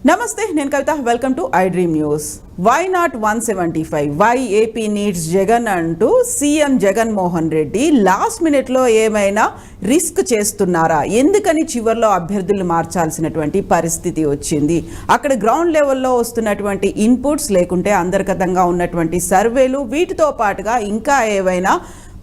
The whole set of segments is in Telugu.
నమస్తే, నేను Kavitha. Welcome to I dream news. Why not 175? Why AP needs Jagan అంటూ సీఎం జగన్మోహన్ రెడ్డి లాస్ట్ మినిట్లో ఏమైనా రిస్క్ చేస్తున్నారా? ఎందుకని చివరిలో అభ్యర్థులు మార్చాల్సినటువంటి పరిస్థితి వచ్చింది? అక్కడ గ్రౌండ్ లెవెల్లో వస్తున్నటువంటి ఇన్పుట్స్, లేకుంటే అంతర్గతంగా ఉన్నటువంటి సర్వేలు, వీటితో పాటుగా ఇంకా ఏవైనా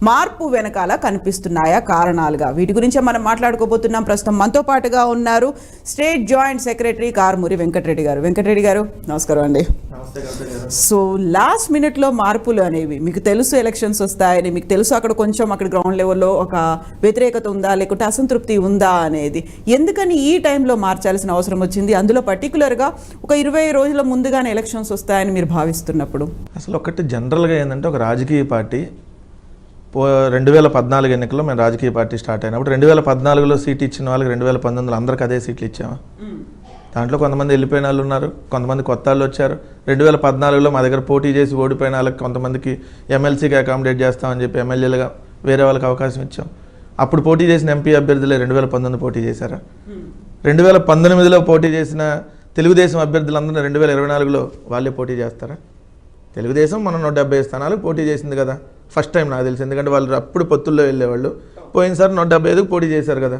మార్పు వెనకాల కనిపిస్తున్నాయా కారణాలుగా? వీటి గురించే మనం మాట్లాడుకోబోతున్నాం. ప్రస్తుతం మనతో పాటుగా ఉన్నారు state joint secretary Karumuri Venkatareddy garu. Venkatareddy గారు, నమస్కారం అండి. సో లాస్ట్ మినిట్లో మార్పులు అనేవి మీకు తెలుసు, ఎలక్షన్స్ వస్తాయని మీకు తెలుసు, అక్కడ గ్రౌండ్ లెవెల్లో ఒక వ్యతిరేకత ఉందా, లేకుంటే అసంతృప్తి ఉందా అనేది. ఎందుకని ఈ టైంలో మార్చాల్సిన అవసరం వచ్చింది? అందులో పర్టికులర్గా ఒక 20 రోజుల ముందుగానే ఎలక్షన్స్ వస్తాయని మీరు భావిస్తున్నప్పుడు అసలు ఒకటి జనరల్గా ఏంటంటే, ఒక రాజకీయ పార్టీ 2014 ఎన్నికల్లో మేము రాజకీయ పార్టీ స్టార్ట్ అయినప్పుడు 2014లో సీట్ ఇచ్చిన వాళ్ళకి 2019లో అందరికి అదే సీట్లు ఇచ్చాము. దాంట్లో కొంతమంది వెళ్ళిపోయిన వాళ్ళు ఉన్నారు, కొంతమంది కొత్త వాళ్ళు వచ్చారు. 2014లో మా దగ్గర పోటీ చేసి ఓడిపోయిన వాళ్ళకి కొంతమందికి ఎమ్మెల్సీకి అకామిడేట్ చేస్తామని చెప్పి ఎమ్మెల్యేలుగా వేరే వాళ్ళకి అవకాశం ఇచ్చాం. అప్పుడు పోటీ చేసిన ఎంపీ అభ్యర్థులే 2019 పోటీ చేశారా? 2019లో పోటీ చేసిన తెలుగుదేశం అభ్యర్థులందరూ 2024లో వాళ్ళే పోటీ చేస్తారా? తెలుగుదేశం మనం 170 స్థానాలకు పోటీ చేసింది కదా, ఫస్ట్ టైం నాకు తెలిసి. ఎందుకంటే వాళ్ళు అప్పుడు పొత్తుల్లో వెళ్ళేవాళ్ళు. పోయినసారి 175కి పోటీ చేశారు కదా.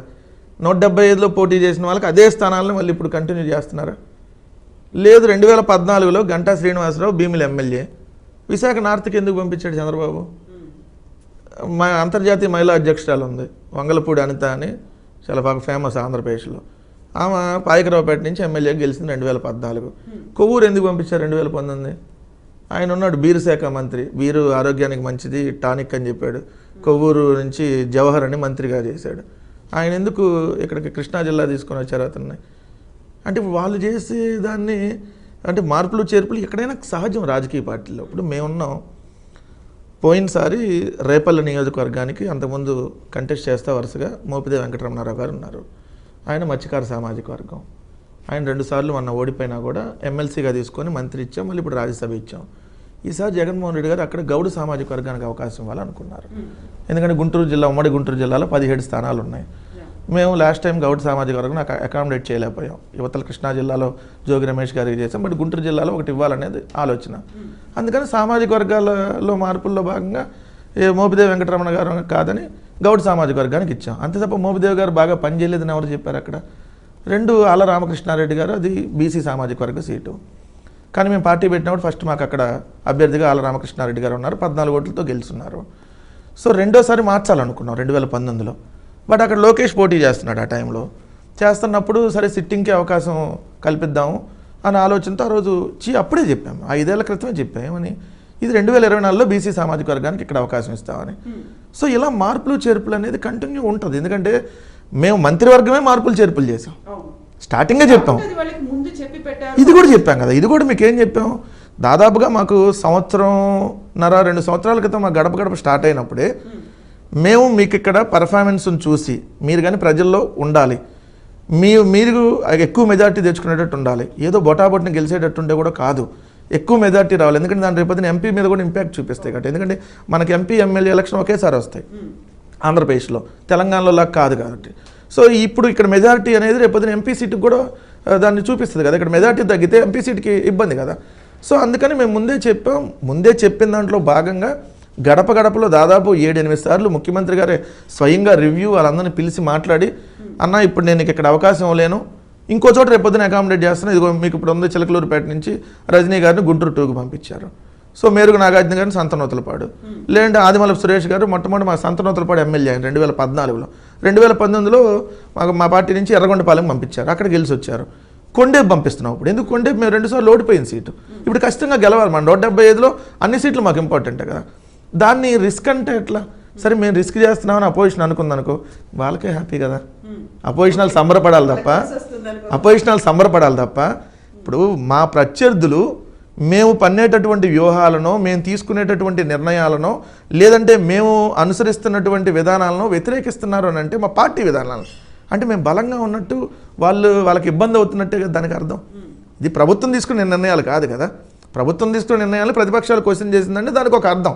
175లో పోటీ చేసిన వాళ్ళకి అదే స్థానాలను మళ్ళీ ఇప్పుడు కంటిన్యూ చేస్తున్నారా? లేదు. 2014లో గంటా శ్రీనివాసరావు భీమిలి ఎమ్మెల్యే, విశాఖ నార్త్కి ఎందుకు పంపించాడు చంద్రబాబు? మా అంతర్జాతీయ మహిళా అధ్యక్షురాలు ఉంది, వంగలపూడి అనిత అని, చాలా బాగా ఫేమస్ ఆంధ్రప్రదేశ్లో. ఆమె పాయకరావుపేట నుంచి ఎమ్మెల్యేకి గెలిచింది 2014. కొవ్వూరు ఎందుకు పంపించారు 2019? ఆయన ఉన్నాడు బీరు శాఖ మంత్రి, బీరు ఆరోగ్యానికి మంచిది టానిక్ అని చెప్పాడు. కొవ్వూరు నుంచి జవహర్ అని మంత్రిగా చేశాడు. ఆయన ఎందుకు ఇక్కడికి కృష్ణా జిల్లా తీసుకొని వచ్చారు అతన్ని? అంటే వాళ్ళు చేసే దాన్ని, అంటే మార్పులు చేర్పులు ఎక్కడైనా సహజం రాజకీయ పార్టీలో. ఇప్పుడు మేమున్నాం. పోయినసారి రేపల్లి నియోజకవర్గానికి అంతకుముందు కంటెస్ట్ చేస్తా వరుసగా మోపిదేవి వెంకటరమణారావు గారు ఉన్నారు. ఆయన మత్స్యకార సామాజిక వర్గం. ఆయన 2 సార్లు మొన్న ఓడిపోయినా కూడా ఎమ్మెల్సీగా తీసుకొని మంత్రి ఇచ్చాం, మళ్ళీ ఇప్పుడు రాజ్యసభ ఇచ్చాం. ఈసారి జగన్మోహన్ రెడ్డి గారు అక్కడ గౌడ సామాజిక వర్గానికి అవకాశం ఇవ్వాలనుకున్నారు. ఎందుకంటే గుంటూరు జిల్లా, ఉమ్మడి గుంటూరు జిల్లాలో 17 స్థానాలు ఉన్నాయి. మేము లాస్ట్ టైం గౌడ సామాజిక వర్గం అకామిడేట్ చేయలేకపోయాం. యువతల కృష్ణా జిల్లాలో జోగి రమేష్ గారికి చేసాం, బట్ గుంటూరు జిల్లాలో ఒకటి ఇవ్వాలనేది ఆలోచన. అందుకని సామాజిక వర్గాలలో మార్పుల్లో భాగంగా మోపిదేవి వెంకటరమణ గారు కాదని గౌడ సామాజిక వర్గానికి ఇచ్చాం. అంతే తప్ప మోపిదేవి గారు బాగా పనిచేయలేదని ఎవరు చెప్పారు? అక్కడ 2 ఆళ్ళ రామకృష్ణారెడ్డి గారు, అది బీసీ సామాజిక వర్గ సీటు. కానీ మేము పార్టీ పెట్టినప్పుడు ఫస్ట్ మాకు అక్కడ అభ్యర్థిగా ఆళ్ళ రామకృష్ణారెడ్డి గారు ఉన్నారు, 14 ఓట్లతో గెలుచున్నారు. సో రెండోసారి మార్చాలనుకున్నాం 2019లో. బట్ అక్కడ లోకేష్ పోటీ చేస్తున్నాడు. ఆ టైంలో చేస్తున్నప్పుడు సరే సిట్టింగ్కి అవకాశం కల్పిద్దాము అనే ఆలోచనతో ఆ రోజు అప్పుడే చెప్పాము, 5 ఏళ్ల క్రితమే చెప్పామని, ఇది 2024లో బీసీ సామాజిక వర్గానికి ఇక్కడ అవకాశం ఇస్తామని. సో ఇలా మార్పులు చేర్పులు అనేది కంటిన్యూ ఉంటుంది. ఎందుకంటే మేము మంత్రివర్గమే మార్పులు చేర్పులు చేసాం, స్టార్టింగే చెప్పాం. ఇది కూడా చెప్పాం కదా, ఇది కూడా మీకు ఏం చెప్పాం? దాదాపుగా మాకు 1.5-2 సంవత్సరాల క్రితం మా గడప గడప స్టార్ట్ అయినప్పుడే మేము మీకు ఇక్కడ పర్ఫార్మెన్స్ని చూసి మీరు కానీ ప్రజల్లో ఉండాలి, మీరు ఎక్కువ మెజార్టీ తెచ్చుకునేటట్టు ఉండాలి, ఏదో బొటాబొట్ని గెలిచేటట్టు ఉంటే కూడా కాదు, ఎక్కువ మెజార్టీ రావాలి. ఎందుకంటే దాని రేపొద్దున ఎంపీ మీద కూడా ఇంపాక్ట్ చూపిస్తాయి కాబట్టి. ఎందుకంటే మనకి ఎంపీ ఎమ్మెల్యే ఎలక్షన్ ఒకేసారి వస్తాయి ఆంధ్రప్రదేశ్లో, తెలంగాణలో లాగా కాదు కాబట్టి. సో ఇప్పుడు ఇక్కడ మెజారిటీ అనేది రేపొద్దున ఎంపీ సీటుకి కూడా దాన్ని చూపిస్తుంది కదా. ఇక్కడ మెజారిటీ తగ్గితే ఎంపీ సీట్కి ఇబ్బంది కదా. సో అందుకని మేము ముందే చెప్పిన దాంట్లో భాగంగా గడప గడపలో దాదాపు 7-8 సార్లు ముఖ్యమంత్రి గారే స్వయంగా రివ్యూ వాళ్ళందరినీ పిలిచి మాట్లాడి, అన్న ఇప్పుడు నేను ఇక్కడ అవకాశం లేను, ఇంకో చోట రేపొద్దున అకామిడేట్ చేస్తాను, ఇదిగో మీకు ఇప్పుడు ఉంది చిలకలూరుపేట నుంచి రజనీ గారిని గుంటూరు 2కి పంపించారు. సో మేరుగు నాగార్జున గారిని సంతనూతలపాడు, లేదంటే ఆదిమలపు సురేష్ గారు మొట్టమొదటి మా సంతనూతలపాడు ఎమ్మెల్యే ఆయన 2014లో. 2019లో మా పార్టీ నుంచి ఎర్రగొండపాలెం పంపించారు, అక్కడ గెలిచి వచ్చారు. కొండేపు పంపిస్తున్నాం. ఇప్పుడు ఎందుకు కొండేపు? మేము 2 సార్లు ఓడిపోయిన సీటు, ఇప్పుడు ఖచ్చితంగా గెలవాలి. మన 175లో అన్ని సీట్లు మాకు ఇంపార్టెంటే కదా. దాన్ని రిస్క్ అంటే ఎట్లా? సరే మేము రిస్క్ చేస్తున్నామని అపోజిషన్ అనుకుందనుకో, వాళ్ళకే హ్యాపీ కదా. అపోజిషనల్ సంబరపడాలి తప్ప ఇప్పుడు మా ప్రత్యర్థులు మేము పన్నేటటువంటి వ్యూహాలను, మేము తీసుకునేటటువంటి నిర్ణయాలను, లేదంటే మేము అనుసరిస్తున్నటువంటి విధానాలను వ్యతిరేకిస్తున్నారు అని అంటే మా పార్టీ విధానాలను, అంటే మేము బలంగా ఉన్నట్టు వాళ్ళకి ఇబ్బంది అవుతున్నట్టే కదా దానికి అర్థం. ఇది ప్రభుత్వం తీసుకునే నిర్ణయాలు కాదు కదా. ప్రభుత్వం తీసుకునే నిర్ణయాలు ప్రతిపక్షాలు క్వశ్చన్ చేసిందంటే దానికి ఒక అర్థం.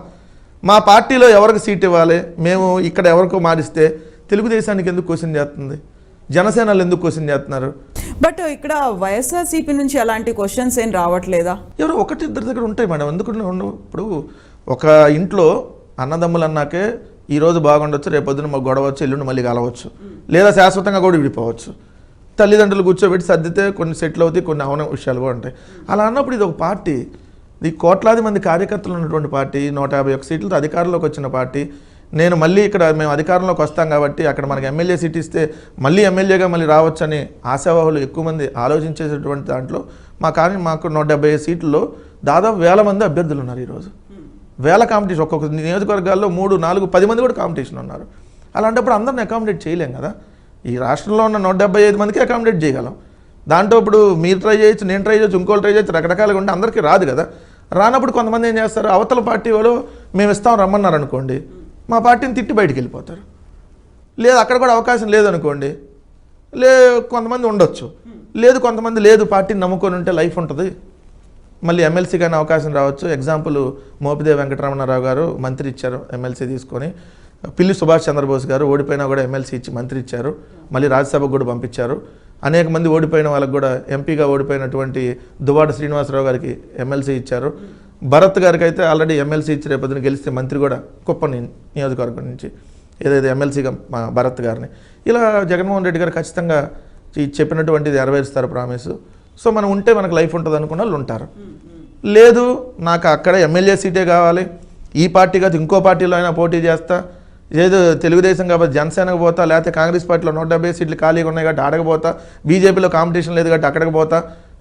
మా పార్టీలో ఎవరికి సీట్ ఇవ్వాలి, మేము ఇక్కడ ఎవరికో మారిస్తే తెలుగుదేశానికి ఎందుకు క్వశ్చన్ చేస్తుంది, జనసేనలు ఎందుకు క్వశ్చన్ చేస్తున్నారు? బట్ ఇక్కడ వైఎస్ఆర్సీపీ నుంచి అలాంటి క్వశ్చన్స్ ఏం రావట్లేదా? ఎవరో ఒకటి ఇద్దరి దగ్గర ఉంటాయి మేడం, ఎందుకంటే ఇప్పుడు ఒక ఇంట్లో అన్నదమ్ములు అన్నాకే ఈరోజు బాగుండొచ్చు, రేపొద్దున మాకు గొడవచ్చు, ఎల్లుండి మళ్ళీ కలవచ్చు, లేదా శాశ్వతంగా కూడా విడిపోవచ్చు. తల్లిదండ్రులు కూర్చోబెట్టి సర్దితే కొన్ని సెటిల్ అవుతాయి, కొన్ని అవన విషయాలు కూడా ఉంటాయి. అలా అన్నప్పుడు ఇది ఒక పార్టీ, ఇది కోట్లాది మంది కార్యకర్తలు ఉన్నటువంటి పార్టీ, 151 సీట్లతో అధికారంలోకి వచ్చిన పార్టీ. నేను మళ్ళీ ఇక్కడ మేము అధికారంలోకి వస్తాం కాబట్టి అక్కడ మనకి ఎమ్మెల్యే సీట్ ఇస్తే మళ్ళీ ఎమ్మెల్యేగా మళ్ళీ రావచ్చని ఆశావాహులు ఎక్కువ మంది ఆలోచించేటటువంటి దాంట్లో మాకు 175 సీట్లలో దాదాపు 1000 మంది అభ్యర్థులు ఉన్నారు. ఈరోజు 1000 కాంపిటీషన్, ఒక్కొక్క నియోజకవర్గాల్లో 3, 4, 10 మంది కూడా కాంపిటీషన్ ఉన్నారు. అలాంటప్పుడు అందరిని అకామిడేట్ చేయలేం కదా. ఈ రాష్ట్రంలో ఉన్న 175 మందికి అకామిడేట్ చేయగలం. దాంట్లో ఇప్పుడు మీరు ట్రై చేయొచ్చు, నేను ట్రై చేయొచ్చు, ఇంకోళ్ళు ట్రై చేయొచ్చు, రకరకాలుగా ఉంటే అందరికీ రాదు కదా. రానప్పుడు కొంతమంది ఏం చేస్తారు, అవతల పార్టీ వాళ్ళు మేము ఇస్తాం రమ్మన్నారు అనుకోండి, మా పార్టీని తిట్టి బయటికి వెళ్ళిపోతారు. లేదు అక్కడ కూడా అవకాశం లేదనుకోండి, కొంతమంది ఉండొచ్చు, లేదు కొంతమంది లేదు పార్టీని నమ్ముకొని ఉంటే లైఫ్ ఉంటుంది, మళ్ళీ ఎమ్మెల్సీ కానీ అవకాశం రావచ్చు. ఎగ్జాంపుల్ మోపిదేవి వెంకటరమణారావు గారు మంత్రి ఇచ్చారు ఎమ్మెల్సీ తీసుకొని, పిల్లి సుభాష్ చంద్రబోస్ గారు ఓడిపోయినా కూడా ఎమ్మెల్సీ ఇచ్చి మంత్రి ఇచ్చారు, మళ్ళీ రాజ్యసభకు కూడా పంపించారు. అనేక మంది ఓడిపోయిన వాళ్ళకి కూడా ఎంపీగా ఓడిపోయినటువంటి దువ్వాడ శ్రీనివాసరావు గారికి ఎమ్మెల్సీ ఇచ్చారు. భరత్ గారికి అయితే ఆల్రెడీ ఎమ్మెల్సీ ఇచ్చి రేపొద్దున గెలిస్తే మంత్రి కూడా కుప్పం నియోజకవర్గం నుంచి ఏదైతే ఎమ్మెల్సీగా భరత్ గారిని. ఇలా జగన్మోహన్ రెడ్డి గారు ఖచ్చితంగా చెప్పినటువంటిది నెరవేరుస్తారు ప్రామిస్. సో మనం ఉంటే మనకు లైఫ్ ఉంటుంది అనుకున్న వాళ్ళు ఉంటారు. లేదు నాకు అక్కడ ఎమ్మెల్యే సీటే కావాలి, ఈ పార్టీ కాదు ఇంకో పార్టీలో అయినా పోటీ చేస్తా, ఏదో తెలుగుదేశం కాబట్టి జనసేనకు పోతా, లేకపోతే కాంగ్రెస్ పార్టీలో 170 సీట్లు ఖాళీగా ఉన్నాయి కాబట్టి అడగపోతా, బీజేపీలో కాంపిటీషన్ లేదు కాబట్టి అక్కడికి పోతా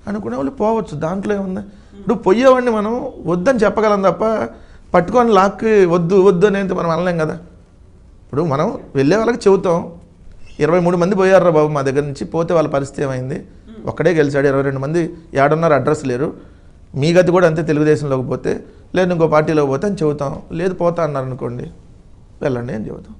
అనుకునే వాళ్ళు పోవచ్చు, దాంట్లో ఏముంది. ఇప్పుడు పోయేవాడిని మనం వద్దని చెప్పగలం తప్ప పట్టుకొని లాక్కి వద్దు అనేది మనం అనలేం కదా. ఇప్పుడు మనం వెళ్ళే వాళ్ళకి చెబుతాం, 23 మంది పోయారా బాబు మా దగ్గర నుంచి, పోతే వాళ్ళ పరిస్థితి ఏమైంది, ఒక్కడే గెలిచాడు, 22 మంది ఏడున్నారు అడ్రస్ లేరు, మీ గతి కూడా అంతే తెలుగుదేశంలోకి పోతే, లేదు ఇంకో పార్టీలోకి పోతే అని చెబుతాం. లేదు పోతా అన్నారు అనుకోండి, వెళ్ళండి అని చెబుతాం.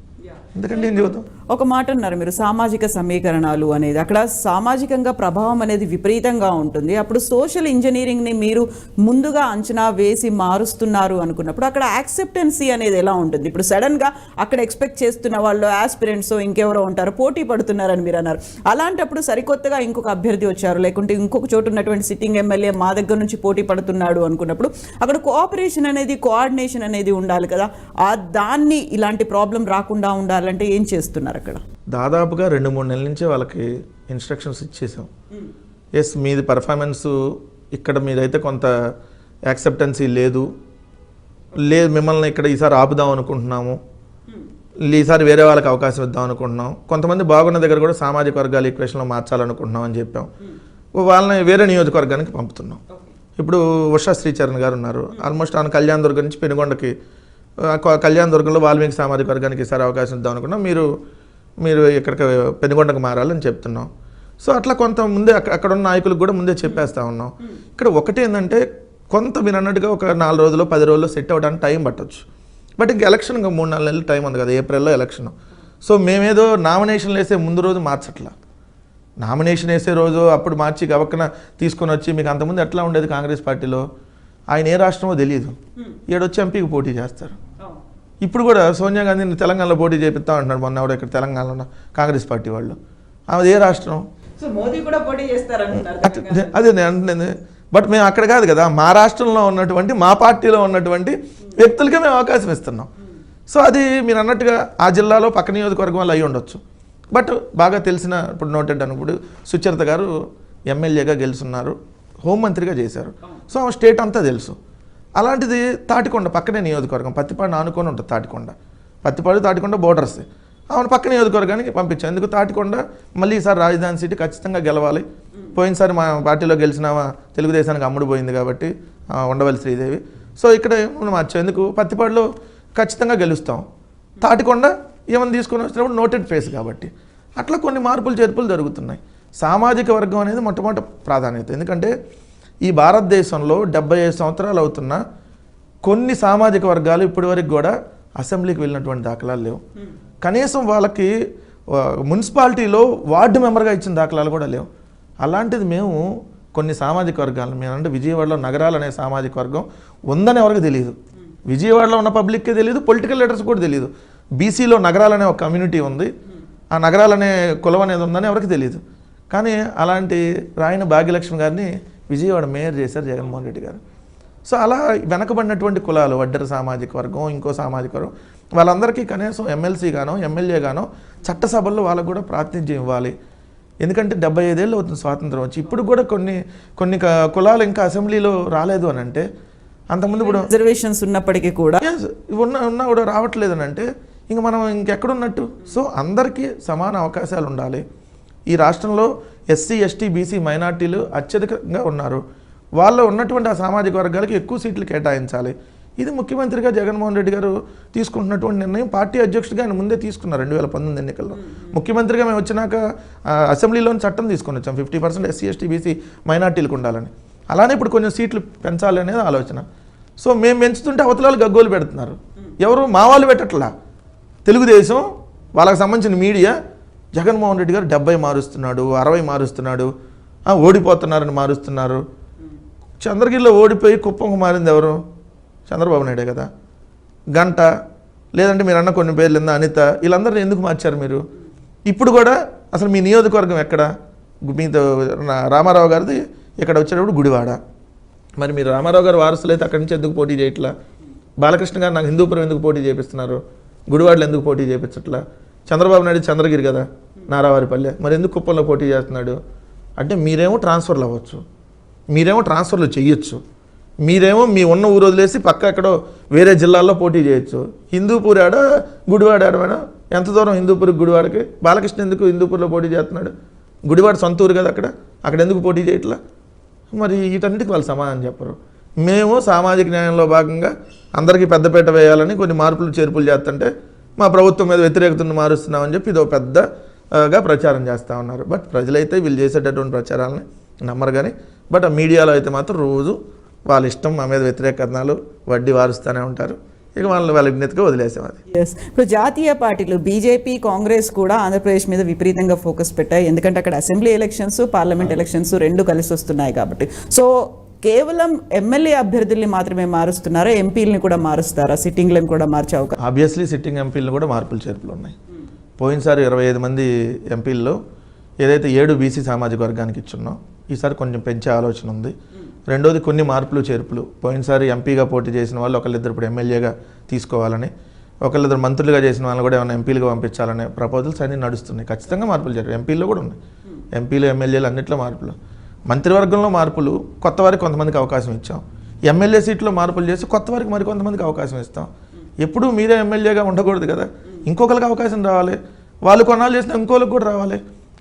ఎందుకంటే ఏం చెబుతాం. ఒక మాట అన్నారు మీరు, సామాజిక సమీకరణాలు అనేది, అక్కడ సామాజికంగా ప్రభావం అనేది విపరీతంగా ఉంటుంది. అప్పుడు సోషల్ ఇంజనీరింగ్ని మీరు ముందుగా అంచనా వేసి మారుస్తున్నారు అనుకున్నప్పుడు అక్కడ యాక్సెప్టెన్సీ అనేది ఎలా ఉంటుంది? ఇప్పుడు సడన్గా అక్కడ ఎక్స్పెక్ట్ చేస్తున్న వాళ్ళు ఆస్పిరెంట్స్ ఇంకెవరో ఉంటారు, పోటీ పడుతున్నారని మీరు అన్నారు. అలాంటప్పుడు సరికొత్తగా ఇంకొక అభ్యర్థి వచ్చారు, లేకుంటే ఇంకొక చోటు ఉన్నటువంటి సిట్టింగ్ ఎమ్మెల్యే మా దగ్గర నుంచి పోటీ పడుతున్నాడు అనుకున్నప్పుడు అక్కడ కోఆపరేషన్ అనేది, కోఆర్డినేషన్ అనేది ఉండాలి కదా. దాన్ని ఇలాంటి ప్రాబ్లం రాకుండా ఉండాలంటే ఏం చేస్తున్నారు అక్కడ? దాదాపుగా 2-3 నెలల నుంచే వాళ్ళకి ఇన్స్ట్రక్షన్స్ ఇచ్చేసాం. ఎస్ మీది పర్ఫార్మెన్స్ ఇక్కడ మీదైతే కొంత యాక్సెప్టెన్సీ లేదు, మిమ్మల్ని ఇక్కడ ఈసారి ఆపుదాం అనుకుంటున్నాము, ఈసారి వేరే వాళ్ళకి అవకాశం ఇద్దాం అనుకుంటున్నాం, కొంతమంది బాగున్న దగ్గర కూడా సామాజిక వర్గాల ఈక్వేషన్లో మార్చాలనుకుంటున్నాం అని చెప్పాం. వాళ్ళని వేరే నియోజకవర్గానికి పంపుతున్నాం. ఇప్పుడు ఉషా శ్రీచరణ్ గారు ఉన్నారు, ఆల్మోస్ట్ ఆయన కళ్యాణ్ దుర్గం నుంచి పెనుగొండకి, కళ్యాణ్ దుర్గంలో వాల్మీకి సామాజిక వర్గానికి ఈసారి అవకాశం ఇద్దాం అనుకున్నాం, మీరు ఇక్కడికి పెనుగొండకు మారాలని చెప్తున్నాం. సో అట్లా కొంత ముందే అక్కడ ఉన్న నాయకులకు కూడా ముందే చెప్పేస్తా ఉన్నాం. ఇక్కడ ఒకటి ఏంటంటే కొంత మీరు అన్నట్టుగా ఒక 4 రోజులు 10 రోజుల్లో సెట్ అవ్వడానికి టైం పట్టవచ్చు. బట్ ఇంక ఎలక్షన్ ఇంకా 3-4 నెలలు టైం ఉంది కదా, ఏప్రిల్లో ఎలక్షన్. సో మేమేదో నామినేషన్లు వేసే ముందు రోజు మార్చట్లా, నామినేషన్ వేసే రోజు అప్పుడు మార్చి గవక్కన తీసుకొని వచ్చి, మీకు అంతకుముందు ఎట్లా ఉండేది కాంగ్రెస్ పార్టీలో, ఆయన ఏ రాష్ట్రమో తెలియదు, ఏడొచ్చి ఎంపీకి పోటీ చేస్తారు. ఇప్పుడు కూడా సోనియా గాంధీని తెలంగాణలో పోటీ చేపిస్తాం అంటున్నాడు, మొన్న ఎవడో ఇక్కడ తెలంగాణలో ఉన్న కాంగ్రెస్ పార్టీ వాళ్ళు. ఆమె ఏ రాష్ట్రం? మోదీ కూడా పోటీ చేస్తారంటున్నారు. అదే నేను అంటున్నది. బట్ మేము అక్కడ కాదు కదా, మా రాష్ట్రంలో ఉన్నటువంటి మా పార్టీలో ఉన్నటువంటి వ్యక్తులకే మేము అవకాశం ఇస్తున్నాం. సో అది మీరు అన్నట్టుగా ఆ జిల్లాలో పక్క నియోజకవర్గం వల్ల అయి ఉండొచ్చు. బట్ బాగా తెలిసిన ఇప్పుడు నోటెడ్ అనుకుడు సుచరిత గారు ఎమ్మెల్యేగా గెలుచున్నారు, హోంమంత్రిగా చేశారు. సో ఆమె స్టేట్ అంతా తెలుసు. అలాంటిది తాటికొండ పక్కనే నియోజకవర్గం, పత్తిపాడు ఆనుకొని ఉంటుంది తాటికొండ, తాటికొండ బోర్డర్స్. ఆమెను పక్క నియోజకవర్గానికి పంపించాను. ఎందుకు తాటికొండ మళ్ళీ ఈసారి రాజధాని సీటు ఖచ్చితంగా గెలవాలి. పోయినసారి మా పార్టీలో గెలిచినామా తెలుగుదేశానికి అమ్ముడు పోయింది కాబట్టి ఉండవల్లి శ్రీదేవి. సో ఇక్కడ మార్చాం, ఎందుకు పత్తిపాడులో ఖచ్చితంగా గెలుస్తాం, తాటికొండ ఏమైనా తీసుకొని వచ్చినప్పుడు నోటెడ్ ఫేస్ కాబట్టి. అట్లా కొన్ని మార్పులు చేర్పులు జరుగుతున్నాయి. సామాజిక వర్గం అనేది మొట్టమొదటి ప్రాధాన్యత. ఎందుకంటే ఈ భారతదేశంలో 75 సంవత్సరాలు అవుతున్న కొన్ని సామాజిక వర్గాలు ఇప్పటివరకు కూడా అసెంబ్లీకి వెళ్ళినటువంటి దాఖలాలు లేవు. కనీసం వాళ్ళకి మున్సిపాలిటీలో వార్డు మెంబర్గా ఇచ్చిన దాఖలాలు కూడా లేవు. అలాంటిది మేము కొన్ని సామాజిక వర్గాలు, మేమంటే విజయవాడలో నగరాలు అనే సామాజిక వర్గం ఉందని ఎవరికి తెలియదు. విజయవాడలో ఉన్న పబ్లిక్కే తెలియదు, పొలిటికల్ లీడర్స్ కూడా తెలియదు. బీసీలో నగరాలనే ఒక కమ్యూనిటీ ఉంది, ఆ నగరాలనే కులం అనేది ఉందని ఎవరికి తెలియదు. కానీ అలాంటి రాయన భాగ్యలక్ష్మి గారిని విజయవాడ మేయర్ చేశారు జగన్మోహన్ రెడ్డి గారు. సో అలా వెనకబడినటువంటి కులాలు, వడ్డెర సామాజిక వర్గం, ఇంకో సామాజిక వర్గం, వాళ్ళందరికీ కనీసం ఎమ్మెల్సీ గానో ఎమ్మెల్యే గానో చట్టసభల్లో వాళ్ళకు కూడా ప్రాతినిధ్యం ఇవ్వాలి. ఎందుకంటే 75 ఏళ్ళు అవుతుంది స్వాతంత్రం వచ్చి, ఇప్పుడు కూడా కొన్ని కులాలు ఇంకా అసెంబ్లీలో రాలేదు అని అంటే, అంతకుముందు ఇప్పుడు రిజర్వేషన్స్ ఉన్నప్పటికీ కూడా ఉన్నా కూడా రావట్లేదు అని అంటే ఇంక మనం ఇంకెక్కడున్నట్టు. సో అందరికీ సమాన అవకాశాలు ఉండాలి. ఈ రాష్ట్రంలో ఎస్సీ, ఎస్టీ, బీసీ మైనార్టీలు అత్యధికంగా ఉన్నారు. వాళ్ళు ఉన్నటువంటి ఆ సామాజిక వర్గాలకి ఎక్కువ సీట్లు కేటాయించాలి. ఇది ముఖ్యమంత్రిగా జగన్మోహన్ రెడ్డి గారు తీసుకుంటున్నటువంటి నిర్ణయం. పార్టీ అధ్యక్షుడిగా ఆయన ముందే తీసుకున్నారు 2019 ఎన్నికల్లో. ముఖ్యమంత్రిగా మేము వచ్చినాక అసెంబ్లీలోని చట్టం తీసుకొని వచ్చాం 50% ఎస్సీ, ఎస్టీ, బీసీ మైనార్టీలకు ఉండాలని. అలానే ఇప్పుడు కొంచెం సీట్లు పెంచాలి అనేది ఆలోచన. సో మేము పెంచుతుంటే అవతలాలు గగ్గోలు పెడుతున్నారు. ఎవరు మా వాళ్ళు పెట్టట్లా, తెలుగుదేశం వాళ్ళకి సంబంధించిన మీడియా జగన్మోహన్ రెడ్డి గారు 70 మారుస్తున్నాడు, 60 మారుస్తున్నాడు, ఓడిపోతున్నారని మారుస్తున్నారు. చంద్రగిరిలో ఓడిపోయి కుప్పంకు మారింది ఎవరు? చంద్రబాబు నాయుడే కదా. గంట లేదంటే మీరు అన్న కొన్ని పేర్లు ఎందా అనిత, వీళ్ళందరినీ ఎందుకు మార్చారు మీరు? ఇప్పుడు కూడా అసలు మీ నియోజకవర్గం ఎక్కడ? మీతో రామారావు గారిది ఇక్కడ వచ్చేటప్పుడు గుడివాడ. మరి మీరు రామారావు గారు వారసులు అయితే అక్కడి నుంచి ఎందుకు పోటీ చేయట్లా? బాలకృష్ణ గారు నాకు హిందూపురం ఎందుకు పోటీ చేపిస్తున్నారు? గుడివాడలో ఎందుకు పోటీ చేయించట్లా? చంద్రబాబు నాయుడు చంద్రగిరి కదా, నారావారిపల్లె, మరి ఎందుకు కుప్పంలో పోటీ చేస్తున్నాడు? అంటే మీరేమో ట్రాన్స్ఫర్లు అవ్వచ్చు, మీరేమో ట్రాన్స్ఫర్లు చేయొచ్చు, మీరేమో మీ ఉన్న ఊరు వదిలేసి పక్క ఎక్కడో వేరే జిల్లాల్లో పోటీ చేయొచ్చు. హిందూపూర్ ఆడ గుడివాడ ఆడ మేడం, ఎంత దూరం హిందూపూర్కి గుడివాడకి? బాలకృష్ణ ఎందుకు హిందూపూర్లో పోటీ చేస్తున్నాడు? గుడివాడ సొంత ఊరు కదా అక్కడ ఎందుకు పోటీ చేయట్లా? మరి వీటన్నిటికి వాళ్ళు సమాధానం చెప్పరు. మేము సామాజిక న్యాయంలో భాగంగా అందరికీ పెద్దపీట వేయాలని కొన్ని మార్పులు చేర్పులు చేస్తుంటే మా ప్రభుత్వం మీద వ్యతిరేకతను మారుస్తున్నామని చెప్పి ఇది ఒక పెద్దగా ప్రచారం చేస్తూ ఉన్నారు. బట్ ప్రజలైతే వీళ్ళు చేసేటటువంటి ప్రచారాలని నమ్మరు. కానీ బట్ ఆ మీడియాలో అయితే మాత్రం రోజు వాళ్ళ ఇష్టం మా మీద వ్యతిరేకతనాలు వడ్డీ వారుస్తూనే ఉంటారు. ఇక వాళ్ళ విజ్ఞతగా వదిలేసాం అది. ఇప్పుడు జాతీయ పార్టీలు బీజేపీ, కాంగ్రెస్ కూడా ఆంధ్రప్రదేశ్ మీద విపరీతంగా ఫోకస్ పెట్టాయి. ఎందుకంటే అక్కడ అసెంబ్లీ ఎలక్షన్స్, పార్లమెంట్ ఎలక్షన్స్ రెండు కలిసి వస్తున్నాయి కాబట్టి. సో కేవలం ఎమ్మెల్యే అభ్యర్థుల్ని మాత్రమే మారుస్తున్నారా? ఎంపీలని కూడా మారుస్తారా? సిట్టింగ్లను కూడా మార్చే అవకాశం? ఆబ్వియస్లీ సిట్టింగ్ ఎంపీలను కూడా మార్పులు చేర్పులు ఉన్నాయి. పోయినసారి 25 మంది ఎంపీల్లో ఏదైతే 7 బీసీ సామాజిక వర్గానికి ఇచ్చున్నాం, ఈసారి కొంచెం పెంచే ఆలోచన ఉంది. రెండోది కొన్ని మార్పులు చేర్పులు. పోయినసారి ఎంపీగా పోటీ చేసిన వాళ్ళు ఒకళ్ళిద్దరు ఇప్పుడు ఎమ్మెల్యేగా తీసుకోవాలని, ఒకళ్ళిద్దరు మంత్రులుగా చేసిన వాళ్ళని కూడా ఏమైనా ఎంపీలుగా పంపించాలనే ప్రపోజల్స్ అన్నీ నడుస్తున్నాయి. ఖచ్చితంగా మార్పులు చేర్పులు ఎంపీల్లో కూడా ఉన్నాయి. ఎంపీలు, ఎమ్మెల్యేలు అన్నింటిలో మార్పులు. మంత్రివర్గంలో మార్పులు, కొత్త వారికి కొంతమందికి అవకాశం ఇచ్చాం. ఎమ్మెల్యే సీట్లో మార్పులు చేసి కొత్త వారికి మరికొంతమందికి అవకాశం ఇస్తాం. ఎప్పుడూ మీరే ఎమ్మెల్యేగా ఉండకూడదు కదా, ఇంకొకరికి అవకాశం రావాలి. వాళ్ళు కొన్నాళ్ళు చేసిన ఇంకోళ్ళకి కూడా రావాలి.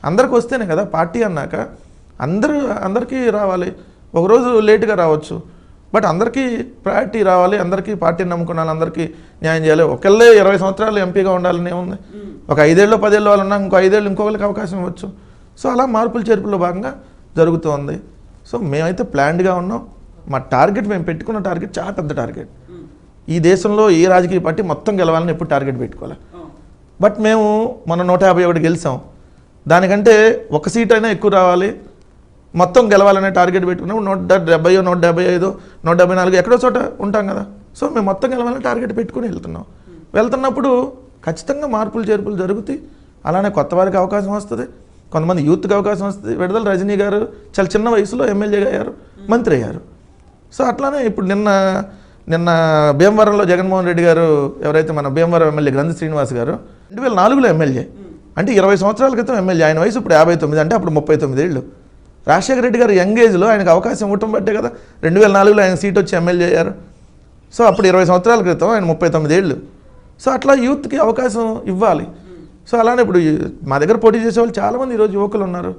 అందరికి వస్తేనే కదా పార్టీ అన్నాక అందరికీ రావాలి. ఒకరోజు లేటుగా రావచ్చు, బట్ అందరికీ ప్రయారిటీ రావాలి. అందరికీ పార్టీని నమ్ముకున్న వాళ్ళందరికీ న్యాయం చేయాలి. ఒకళ్ళే 20 సంవత్సరాలు ఎంపీగా ఉండాలని ఏముంది? ఒక 5 ఏళ్ళు 10 ఏళ్ళు వాళ్ళు ఉన్నా ఇంకో 5 ఏళ్ళు ఇంకొకరికి అవకాశం ఇవ్వచ్చు. సో అలా మార్పుల చేర్పుల్లో భాగంగా జరుగుతోంది. సో మేమైతే ప్లాన్డ్గా ఉన్నాం. మా టార్గెట్, మేము పెట్టుకున్న టార్గెట్ చాలా పెద్ద టార్గెట్. ఈ దేశంలో ఏ రాజకీయ పార్టీ మొత్తం గెలవాలని ఎప్పుడు టార్గెట్ పెట్టుకోవాలి. బట్ మేము మన 151 గెలిచాం. దానికంటే ఒక సీట్ అయినా ఎక్కువ రావాలి, మొత్తం గెలవాలనే టార్గెట్ పెట్టుకున్నాం. 170, 175, 174 ఎక్కడో చోట ఉంటాం కదా. సో మేము మొత్తం గెలవాలని టార్గెట్ పెట్టుకుని వెళ్తున్నప్పుడు ఖచ్చితంగా మార్పులు చేర్పులు జరుగుతాయి. అలానే కొత్త వారికి అవకాశం వస్తుంది, కొంతమంది యూత్కి అవకాశం వస్తుంది. విడుదల రజనీ గారు చాలా చిన్న వయసులో ఎమ్మెల్యేగా అయ్యారు, మంత్రి అయ్యారు. సో అట్లానే ఇప్పుడు నిన్న భీమవరంలో జగన్మోహన్ రెడ్డి గారు, ఎవరైతే మన భీమవరం ఎమ్మెల్యే గ్రంథి శ్రీనివాస్ గారు 2004లో ఎమ్మెల్యే, అంటే 20 సంవత్సరాల క్రితం ఎమ్మెల్యే. ఆయన వయసు ఇప్పుడు 59, అంటే అప్పుడు 39 ఏళ్ళు. రాజశేఖర రెడ్డి గారు యంగ్ ఏజ్లో ఆయనకు అవకాశం ఇవ్వటం బట్టే కదా 2004లో ఆయన సీట్ వచ్చి ఎమ్మెల్యే అయ్యారు. సో అప్పుడు 20 సంవత్సరాల క్రితం ఆయన 39 ఏళ్ళు. సో అట్లా యూత్కి అవకాశం ఇవ్వాలి. సో అలానే ఇప్పుడు మా దగ్గర పోటీ చేసే వాళ్ళు చాలామంది ఈరోజు యువకులు ఉన్నారు.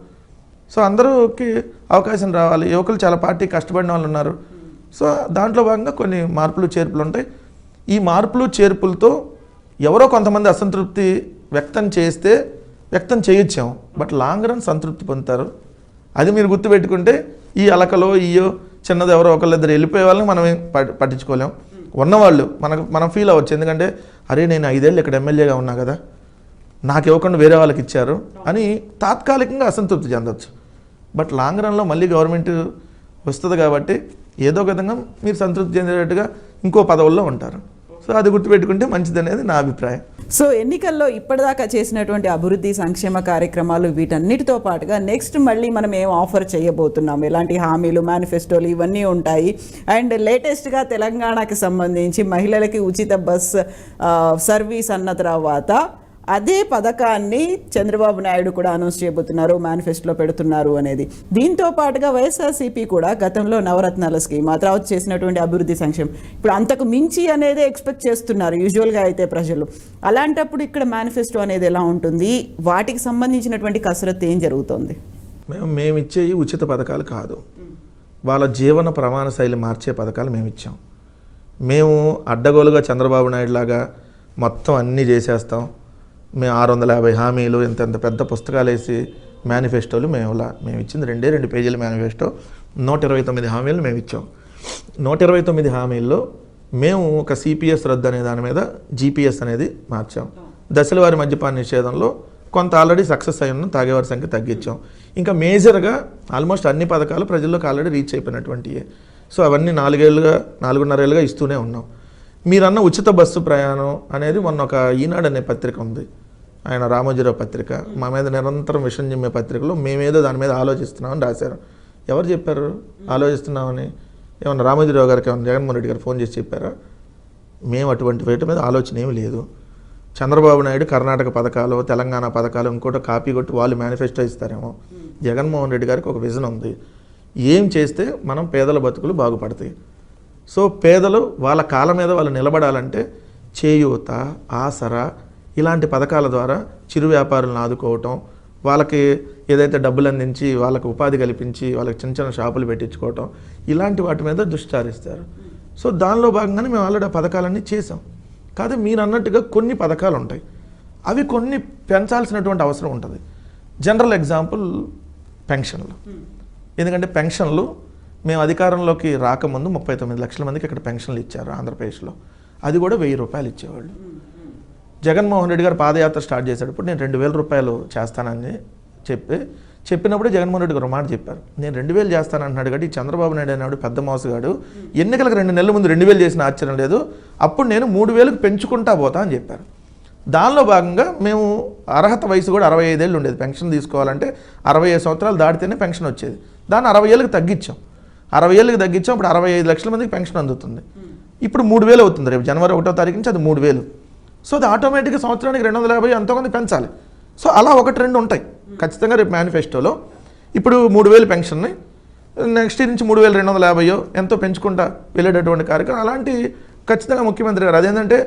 సో అందరికి అవకాశం రావాలి. యువకులు చాలా పార్టీ కష్టపడిన వాళ్ళు ఉన్నారు. సో దాంట్లో భాగంగా కొన్ని మార్పులు చేర్పులు ఉంటాయి. ఈ మార్పులు చేర్పులతో ఎవరో కొంతమంది అసంతృప్తి వ్యక్తం చేయొచ్చాము, బట్ లాంగ్ రన్ సంతృప్తి పొందుతారు. అది మీరు గుర్తుపెట్టుకుంటే ఈ అలకలో ఇయ్యో చిన్నది ఎవరో ఒకళ్ళిద్దరు వెళ్ళిపోయే వాళ్ళని మనం పట్టించుకోలేం. ఉన్నవాళ్ళు మనం ఫీల్ అవ్వచ్చు. ఎందుకంటే అరే నేను 5 ఏళ్ళు ఇక్కడ ఎమ్మెల్యేగా ఉన్నా కదా, నాకు ఇవ్వకుండా వేరే వాళ్ళకి ఇచ్చారు అని తాత్కాలికంగా అసంతృప్తి చెందవచ్చు. బట్ లాంగ్ రన్లో మళ్ళీ గవర్నమెంట్ వస్తుంది కాబట్టి ఏదో విధంగా మీరు సంతృప్తి చెందేటట్టుగా ఇంకో పదవుల్లో ఉంటారు. సో అది గుర్తుపెట్టుకుంటే మంచిది అనేది నా అభిప్రాయం. సో ఎన్నికల్లో ఇప్పటిదాకా చేసినటువంటి అభివృద్ధి సంక్షేమ కార్యక్రమాలు వీటన్నిటితో పాటుగా నెక్స్ట్ మళ్ళీ మనం ఏం ఆఫర్ చేయబోతున్నాం, ఎలాంటి హామీలు, మేనిఫెస్టోలు ఇవన్నీ ఉంటాయి. అండ్ లేటెస్ట్గా తెలంగాణకి సంబంధించి మహిళలకి ఉచిత బస్ సర్వీస్ అన్న తర్వాత అదే పథకాన్ని చంద్రబాబు నాయుడు కూడా అనౌన్స్ చేయబోతున్నారు, మేనిఫెస్టోలో పెడుతున్నారు అనేది. దీంతో పాటుగా వైఎస్ఆర్సీపీ కూడా గతంలో నవరత్నాల స్కీమ్, ఆ తర్వాత చేసినటువంటి అభివృద్ధి సంక్షేమం ఇప్పుడు అంతకు మించి అనేది ఎక్స్పెక్ట్ చేస్తున్నారు యూజువల్గా అయితే ప్రజలు. అలాంటప్పుడు ఇక్కడ మేనిఫెస్టో అనేది ఎలా ఉంటుంది, వాటికి సంబంధించినటువంటి కసరత్తు ఏం జరుగుతుంది? మేము ఇచ్చే ఉచిత పథకాలు కాదు, వాళ్ళ జీవన ప్రమాణ శైలి మార్చే పథకాలు మేము ఇచ్చాం. మేము అడ్డగోలుగా చంద్రబాబు నాయుడు లాగా మొత్తం అన్నీ చేసేస్తాం, మేము 650 హామీలు ఇంత పెద్ద పుస్తకాలు వేసి మేనిఫెస్టోలు మేము ఇచ్చింది 2 పేజీల మేనిఫెస్టో, 129 హామీలు మేము ఇచ్చాం. 129 హామీల్లో మేము ఒక సిపిఎస్ రద్దు అనే దాని మీద జిపిఎస్ అనేది మార్చాం. దశల వారి మద్యపాన నిషేధంలో కొంత ఆల్రెడీ సక్సెస్ అయి ఉన్నాం, తాగేవారి సంఖ్య తగ్గించాం. ఇంకా మేజర్గా ఆల్మోస్ట్ అన్ని పథకాలు ప్రజల్లోకి ఆల్రెడీ రీచ్ అయిపోయినటువంటివి. సో అవన్నీ 4.5 ఏళ్ళుగా ఇస్తూనే ఉన్నాం. మీరన్న ఉచిత బస్సు ప్రయాణం అనేది మొన్న ఒక ఈనాడు అనే పత్రిక ఉంది, ఆయన రామోజీరావు పత్రిక, మా మీద నిరంతరం విషయం చెప్పే పత్రికలో మేమేదో దాని మీద ఆలోచిస్తున్నామని రాశారు. ఎవరు చెప్పారు ఆలోచిస్తున్నామని? ఏమన్నా రామోజీరావు గారికి ఏమన్నా జగన్మోహన్ రెడ్డి గారు ఫోన్ చేసి చెప్పారా? మేము అటువంటి వేట మీద ఆలోచన ఏమి లేదు. చంద్రబాబు నాయుడు కర్ణాటక పథకాలు, తెలంగాణ పథకాలు ఇంకోటి కాపీ కొట్టి వాళ్ళు మేనిఫెస్టో ఇస్తారేమో. జగన్మోహన్ రెడ్డి గారికి ఒక విజన్ ఉంది, ఏం చేస్తే మనం పేదల బతుకులు బాగుపడతాయి. సో పేదలు వాళ్ళ కాళ్ళ మీద వాళ్ళు నిలబడాలంటే చేయూత, ఆసరా ఇలాంటి పథకాల ద్వారా చిరు వ్యాపారులను ఆదుకోవటం, వాళ్ళకి ఏదైతే డబ్బులు అందించి వాళ్ళకి ఉపాధి కల్పించి వాళ్ళకి చిన్న చిన్న షాపులు పెట్టించుకోవటం, ఇలాంటి వాటి మీద దృష్టి సారిస్తారు. సో దానిలో భాగంగానే మేము ఆల్రెడీ ఆ పథకాలన్నీ చేసాం. కాదు మీరు అన్నట్టుగా కొన్ని పథకాలు ఉంటాయి, అవి కొన్ని పెంచాల్సినటువంటి అవసరం ఉంటుంది. జనరల్ ఎగ్జాంపుల్ పెన్షన్లు. ఎందుకంటే పెన్షన్లు మేము అధికారంలోకి రాకముందు 39 లక్షల మందికి ఇక్కడ పెన్షన్లు ఇచ్చారు ఆంధ్రప్రదేశ్లో. అది కూడా 1000 రూపాయలు ఇచ్చేవాళ్ళు. జగన్మోహన్ రెడ్డి గారు పాదయాత్ర స్టార్ట్ చేసేటప్పుడు నేను 2000 రూపాయలు చేస్తానని చెప్పినప్పుడు జగన్మోహన్ రెడ్డి గారు మాట చెప్పారు, నేను 2000 చేస్తానంటున్నాడు కాబట్టి చంద్రబాబు నాయుడు అన్నాడు పెద్ద మోసగాడు, ఎన్నికలకు 2 నెలల ముందు 2000 చేసిన ఆశ్చర్యం లేదు, అప్పుడు నేను 3000కు పెంచుకుంటా పోతా అని చెప్పారు. దానిలో భాగంగా మేము అర్హత వయసు కూడా 65 ఏళ్ళు ఉండేది, పెన్షన్ తీసుకోవాలంటే 65 సంవత్సరాలు దాటితేనే పెన్షన్ వచ్చేది. దాన్ని 60 ఏళ్ళకి తగ్గించాం. 60 ఏళ్ళకి తగ్గించాం. ఇప్పుడు 65 లక్షల మందికి పెన్షన్ అందుతుంది. ఇప్పుడు 3000 అవుతుంది, రేపు జనవరి 1వ తారీఖు నుంచి అది 3000. సో అది ఆటోమేటిక్గా సంవత్సరానికి 250 ఎంతోమంది పెంచాలి. సో అలా 1-2 ఉంటాయి ఖచ్చితంగా రేపు మేనిఫెస్టోలో. ఇప్పుడు 3000 పెన్షన్ని నెక్స్ట్ నుంచి 3250 ఎంతో పెంచుకుంటా వెళ్ళేటటువంటి కార్యక్రమం అలాంటి ఖచ్చితంగా ముఖ్యమంత్రి గారు. అదేంటంటే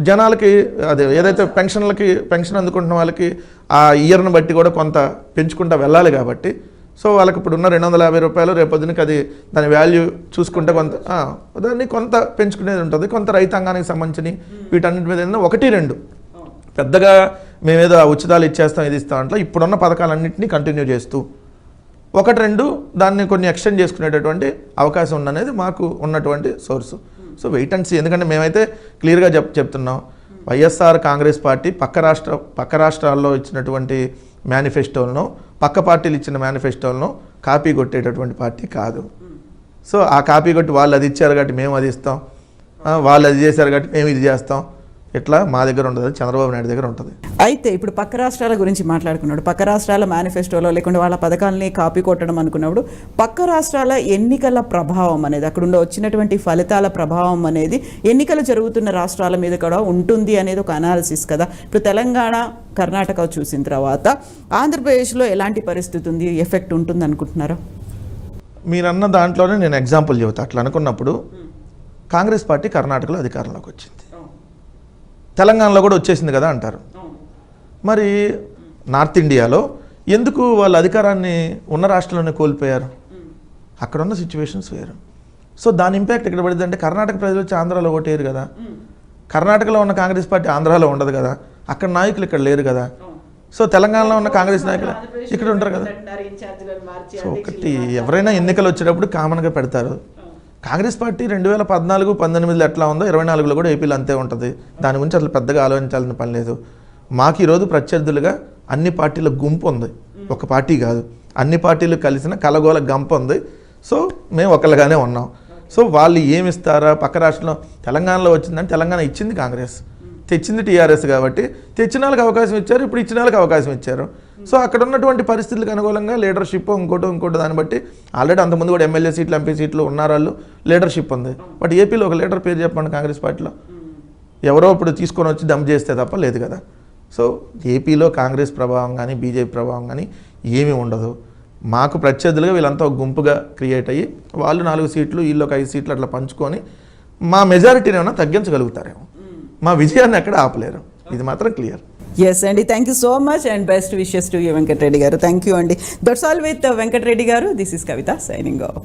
జనాలకి అదే ఏదైతే పెన్షన్ అందుకుంటున్న వాళ్ళకి ఆ ఇయర్ని బట్టి కూడా కొంత పెంచుకుంటా వెళ్ళాలి కాబట్టి సో వాళ్ళకి ఇప్పుడు ఉన్న 250 రూపాయలు రేపొద్దునికి అది దాని వాల్యూ చూసుకుంటే కొంత దాన్ని కొంత పెంచుకునేది ఉంటుంది. కొంత రైతాంగానికి సంబంధించి వీటన్నిటి మీద 1-2 పెద్దగా మేమేదో ఉచితాలు ఇచ్చేస్తాం ఇది ఇస్తాం అంటే ఇప్పుడున్న పథకాలన్నింటినీ కంటిన్యూ చేస్తూ 1-2 దాన్ని కొన్ని ఎక్స్టెండ్ చేసుకునేటటువంటి అవకాశం ఉందనేది మాకు ఉన్నటువంటి source. So wait and see. ఎందుకంటే మేమైతే క్లియర్గా చెప్తున్నాం, వైఎస్ఆర్ కాంగ్రెస్ పార్టీ పక్క రాష్ట్రాల్లో ఇచ్చినటువంటి మేనిఫెస్టోలను పక్క పార్టీలు ఇచ్చిన మేనిఫెస్టోలను కాపీ కొట్టేటటువంటి పార్టీ కాదు. సో ఆ కాపీ కొట్టి వాళ్ళు అది ఇచ్చారు కాబట్టి మేము అది ఇస్తాం, వాళ్ళు అది చేశారు కాబట్టి మేము ఇది చేస్తాం, ఇట్లా మా దగ్గర ఉంటుంది, చంద్రబాబు నాయుడు దగ్గర ఉంటుంది. అయితే ఇప్పుడు పక్క రాష్ట్రాల గురించి మాట్లాడుకున్నాడు, పక్క రాష్ట్రాల మేనిఫెస్టోలో లేకుంటే వాళ్ళ పథకాలని కాపీ కొట్టడం అనుకున్నప్పుడు పక్క రాష్ట్రాల ఎన్నికల ప్రభావం అనేది అక్కడ వచ్చినటువంటి ఫలితాల ప్రభావం అనేది ఎన్నికలు జరుగుతున్న రాష్ట్రాల మీద కూడా ఉంటుంది అనేది ఒక అనాలిసిస్ కదా. ఇప్పుడు తెలంగాణ, కర్ణాటక చూసిన తర్వాత ఆంధ్రప్రదేశ్లో ఎలాంటి పరిస్థితి ఉంది, ఎఫెక్ట్ ఉంటుంది అనుకుంటున్నారా? మీరన్న దాంట్లోనే నేను ఎగ్జాంపుల్ చెబుతా. అట్లా అనుకున్నప్పుడు కాంగ్రెస్ పార్టీ కర్ణాటకలో అధికారంలోకి వచ్చింది, తెలంగాణలో కూడా వచ్చేసింది కదా అంటారు. మరి నార్త్ ఇండియాలో ఎందుకు వాళ్ళ అధికారాన్ని ఉన్న రాష్ట్రంలోనే కోల్పోయారు? అక్కడ ఉన్న సిచ్యువేషన్స్ వేరు. సో దాని ఇంపాక్ట్ ఎక్కడ పడింది అంటే కర్ణాటక ప్రజలు వచ్చి ఆంధ్రాలో ఓటేరు కదా, కర్ణాటకలో ఉన్న కాంగ్రెస్ పార్టీ ఆంధ్రాలో ఉండదు కదా, అక్కడ నాయకులు ఇక్కడ లేరు కదా. సో తెలంగాణలో ఉన్న కాంగ్రెస్ నాయకులు ఇక్కడ ఉంటారు కదా. సో ఒకటి ఎవరైనా ఎన్నికలు వచ్చేటప్పుడు కామన్గా పెడతారు. కాంగ్రెస్ పార్టీ 2014-19 ఎట్లా ఉందో 24లో కూడా ఏపీలో అంతే ఉంటుంది. దాని గురించి అసలు పెద్దగా ఆలోచించాల్సిన పని లేదు. మాకు ఈరోజు ప్రత్యర్థులుగా అన్ని పార్టీల గుంపు ఉంది, ఒక పార్టీ కాదు, అన్ని పార్టీలు కలిసిన కలగోల గంప ఉంది. సో మేము ఒకళ్ళగానే ఉన్నాం. సో వాళ్ళు ఏమిస్తారా పక్క రాష్ట్రంలో తెలంగాణలో వచ్చిందంటే తెలంగాణ ఇచ్చింది కాంగ్రెస్, తెచ్చింది టీఆర్ఎస్ కాబట్టి తెచ్చిన వాళ్ళకి అవకాశం ఇచ్చారు, ఇప్పుడు ఇచ్చిన వాళ్ళకి అవకాశం ఇచ్చారు. సో అక్కడ ఉన్నటువంటి పరిస్థితులకు అనుకూలంగా లీడర్షిప్ ఇంకోటి దాన్ని బట్టి ఆల్రెడీ అంతకుముందు కూడా ఎమ్మెల్యే సీట్లు ఎంపీ సీట్లు ఉన్నారు, వాళ్ళు లీడర్షిప్ ఉంది. బట్ ఏపీలో ఒక లీడర్ పేరు చెప్పండి కాంగ్రెస్ పార్టీలో, ఎవరో ఇప్పుడు తీసుకొని వచ్చి దమ్ చేస్తే తప్ప లేదు కదా. సో ఏపీలో కాంగ్రెస్ ప్రభావం కానీ బీజేపీ ప్రభావం కానీ ఏమీ ఉండదు. మాకు ప్రత్యర్థులుగా వీళ్ళంతా ఒక గుంపుగా క్రియేట్ అయ్యి వాళ్ళు 4 సీట్లు వీళ్ళు ఒక 5 సీట్లు అట్లా పంచుకొని మా మెజారిటీని ఏమైనా తగ్గించగలుగుతారేమో, మా విజయాన్ని ఎక్కడ ఆపలేరు, ఇది మాత్రం క్లియర్. ఎస్ అండి, thank you so much and best wishes to you Venkatareddy garu. Thank you అండి. That's all with Venkatareddy garu. This is Kavitha signing of.